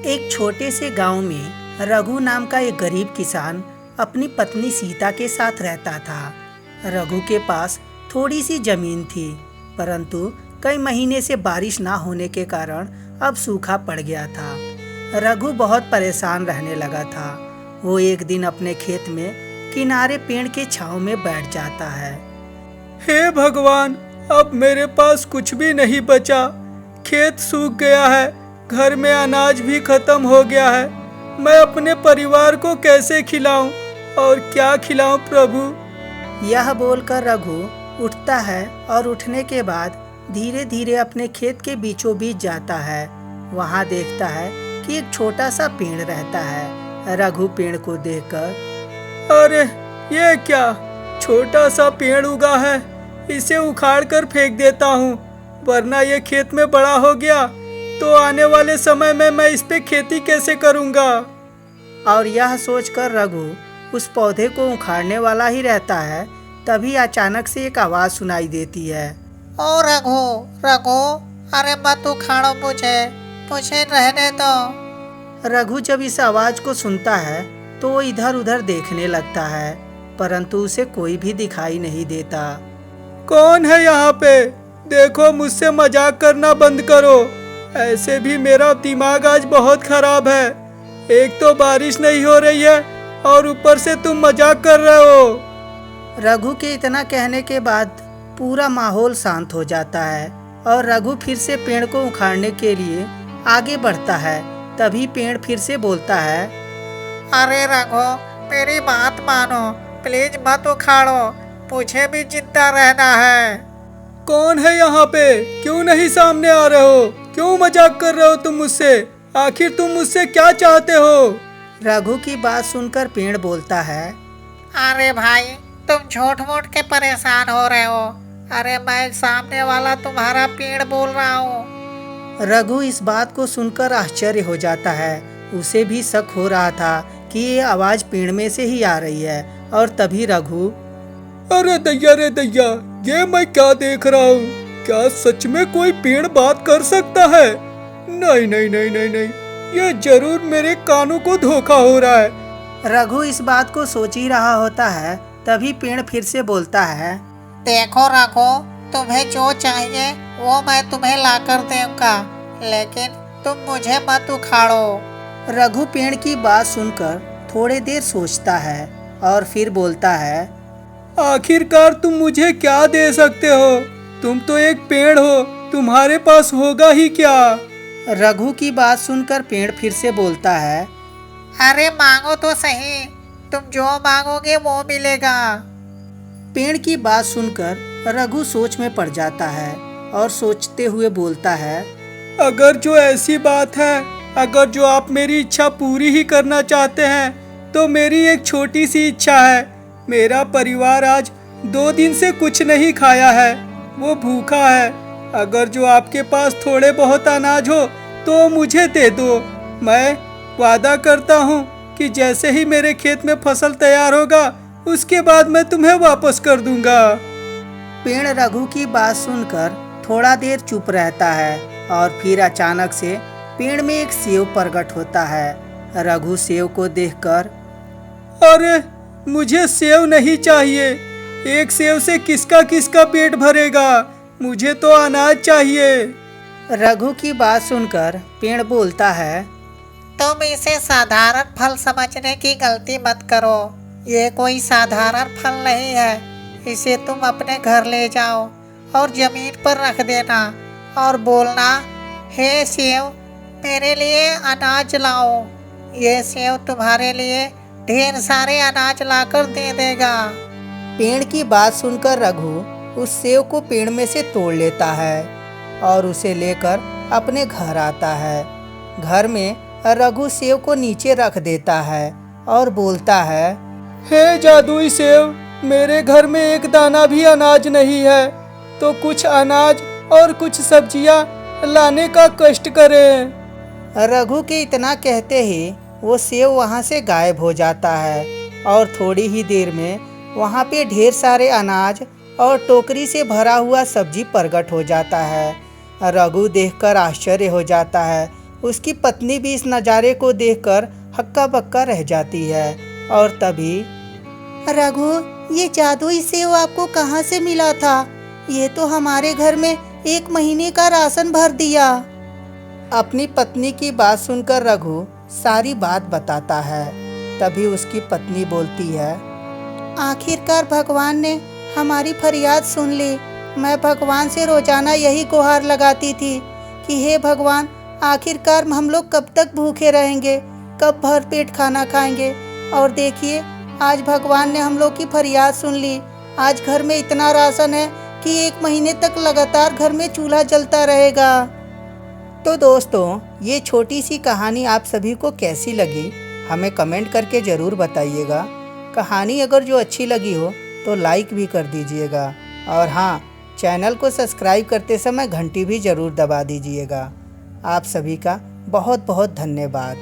एक छोटे से गांव में रघु नाम का एक गरीब किसान अपनी पत्नी सीता के साथ रहता था। रघु के पास थोड़ी सी जमीन थी, परंतु कई महीने से बारिश ना होने के कारण अब सूखा पड़ गया था। रघु बहुत परेशान रहने लगा था। वो एक दिन अपने खेत में किनारे पेड़ के छांव में बैठ जाता है। हे भगवान, अब मेरे पास कुछ भी नहीं बचा। खेत सूख गया है, घर में अनाज भी खत्म हो गया है। मैं अपने परिवार को कैसे खिलाऊं और क्या खिलाऊं प्रभु। यह बोलकर रघु उठता है और उठने के बाद धीरे धीरे अपने खेत के बीचों बीच जाता है। वहाँ देखता है कि एक छोटा सा पेड़ रहता है। रघु पेड़ को देखकर, अरे ये क्या, छोटा सा पेड़ उगा है, इसे उखाड़ कर फेंक देता हूँ, वरना ये खेत में बड़ा हो गया तो आने वाले समय में मैं इस पे खेती कैसे करूँगा। और यह सोचकर रघु उस पौधे को उखाड़ने वाला ही रहता है। तभी अचानक से एक आवाज़ सुनाई देती है। ओ रघु, रघु, अरे मत उखाड़ो मुझे रहने दो। रघु जब इस आवाज़ को सुनता है तो वो इधर उधर देखने लगता है, परंतु उसे कोई भी दिखाई नहीं देता। कौन है यहाँ पे? देखो, मुझसे मजाक करना बंद करो। ऐसे भी मेरा दिमाग आज बहुत खराब है। एक तो बारिश नहीं हो रही है और ऊपर से तुम मजाक कर रहे हो। रघु के इतना कहने के बाद पूरा माहौल शांत हो जाता है और रघु फिर से पेड़ को उखाड़ने के लिए आगे बढ़ता है। तभी पेड़ फिर से बोलता है, अरे रघु, मेरी बात मानो, प्लीज मत उखाड़ो, मुझे भी जिंदा रहना है। कौन है यहाँ पे? क्यों नहीं सामने आ रहे हो? क्यों मजाक कर रहे हो तुम मुझसे? आखिर तुम मुझसे क्या चाहते हो? रघु की बात सुनकर पेड़ बोलता है, अरे भाई, तुम झूठ मूठ के परेशान हो रहे हो। अरे मैं सामने वाला तुम्हारा पेड़ बोल रहा हूँ। रघु इस बात को सुनकर आश्चर्य हो जाता है। उसे भी शक हो रहा था कि ये आवाज़ पेड़ में से ही आ रही है। और तभी रघु, अरे दैया रे दैया, ये मैं क्या देख रहा हूँ? क्या सच में कोई पेड़ बात कर सकता है? नहीं नहीं नहीं नहीं नहीं, ये जरूर मेरे कानों को धोखा हो रहा है। रघु इस बात को सोच ही रहा होता है। तभी पेड़ फिर से बोलता है, देखो रघु, तुम्हें जो चाहिए वो मैं तुम्हें ला कर दूंगा, लेकिन तुम मुझे मत उखाड़ो। रघु पेड़ की बात सुनकर थोड़ी देर सोचता है और फिर बोलता है, आखिरकार तुम मुझे क्या दे सकते हो? तुम तो एक पेड़ हो, तुम्हारे पास होगा ही क्या? रघु की बात सुनकर पेड़ फिर से बोलता है, अरे मांगो तो सही, तुम जो मांगोगे वो मिलेगा। पेड़ की बात सुनकर रघु सोच में पड़ जाता है और सोचते हुए बोलता है, अगर जो ऐसी बात है, अगर जो आप मेरी इच्छा पूरी ही करना चाहते हैं, तो मेरी एक छोटी सी इच्छा है। मेरा परिवार आज 2 दिन से कुछ नहीं खाया है, वो भूखा है। अगर जो आपके पास थोड़े बहुत अनाज हो तो मुझे दे दो। मैं वादा करता हूँ कि जैसे ही मेरे खेत में फसल तैयार होगा, उसके बाद मैं तुम्हें वापस कर दूंगा। पेड़ रघु की बात सुनकर थोड़ा देर चुप रहता है और फिर अचानक से पेड़ में एक सेव प्रकट होता है। रघु सेव को देखकर, अरे मुझे सेव नहीं चाहिए। एक सेव से किसका किसका पेट भरेगा? मुझे तो अनाज चाहिए। रघु की बात सुनकर पेड़ बोलता है, तुम इसे साधारण फल समझने की गलती मत करो। ये कोई साधारण फल नहीं है। इसे तुम अपने घर ले जाओ और जमीन पर रख देना और बोलना, हे सेव, मेरे लिए अनाज लाओ। ये सेव तुम्हारे लिए ढेर सारे अनाज लाकर दे देगा। पेड़ की बात सुनकर रघु उस सेव को पेड़ में से तोड़ लेता है और उसे लेकर अपने घर आता है। घर में रघु सेव को नीचे रख देता है और बोलता है, हे जादुई सेव, मेरे घर में एक दाना भी अनाज नहीं है, तो कुछ अनाज और कुछ सब्जियां लाने का कष्ट करें। रघु के इतना कहते ही वो सेव वहाँ से गायब हो जाता है और थोड़ी ही देर में वहाँ पे ढेर सारे अनाज और टोकरी से भरा हुआ सब्जी प्रकट हो जाता है। रघु देखकर आश्चर्य हो जाता है। उसकी पत्नी भी इस नज़ारे को देखकर हक्का बक्का रह जाती है। और तभी रघु, ये जादुई सेव आपको कहाँ से मिला था? ये तो हमारे घर में 1 महीने का राशन भर दिया। अपनी पत्नी की बात सुनकर रघु सारी बात बताता है। तभी उसकी पत्नी बोलती है, आखिरकार भगवान ने हमारी फरियाद सुन ली। मैं भगवान से रोजाना यही गुहार लगाती थी कि हे भगवान, आखिरकार हम लोग कब तक भूखे रहेंगे, कब भर पेट खाना खाएंगे। और देखिए, आज भगवान ने हम लोग की फरियाद सुन ली। आज घर में इतना राशन है कि 1 महीने तक लगातार घर में चूल्हा जलता रहेगा। तो दोस्तों, ये छोटी सी कहानी आप सभी को कैसी लगी हमें कमेंट करके ज़रूर बताइएगा। कहानी अगर जो अच्छी लगी हो तो लाइक भी कर दीजिएगा। और हाँ, चैनल को सब्सक्राइब करते समय घंटी भी ज़रूर दबा दीजिएगा। आप सभी का बहुत बहुत धन्यवाद।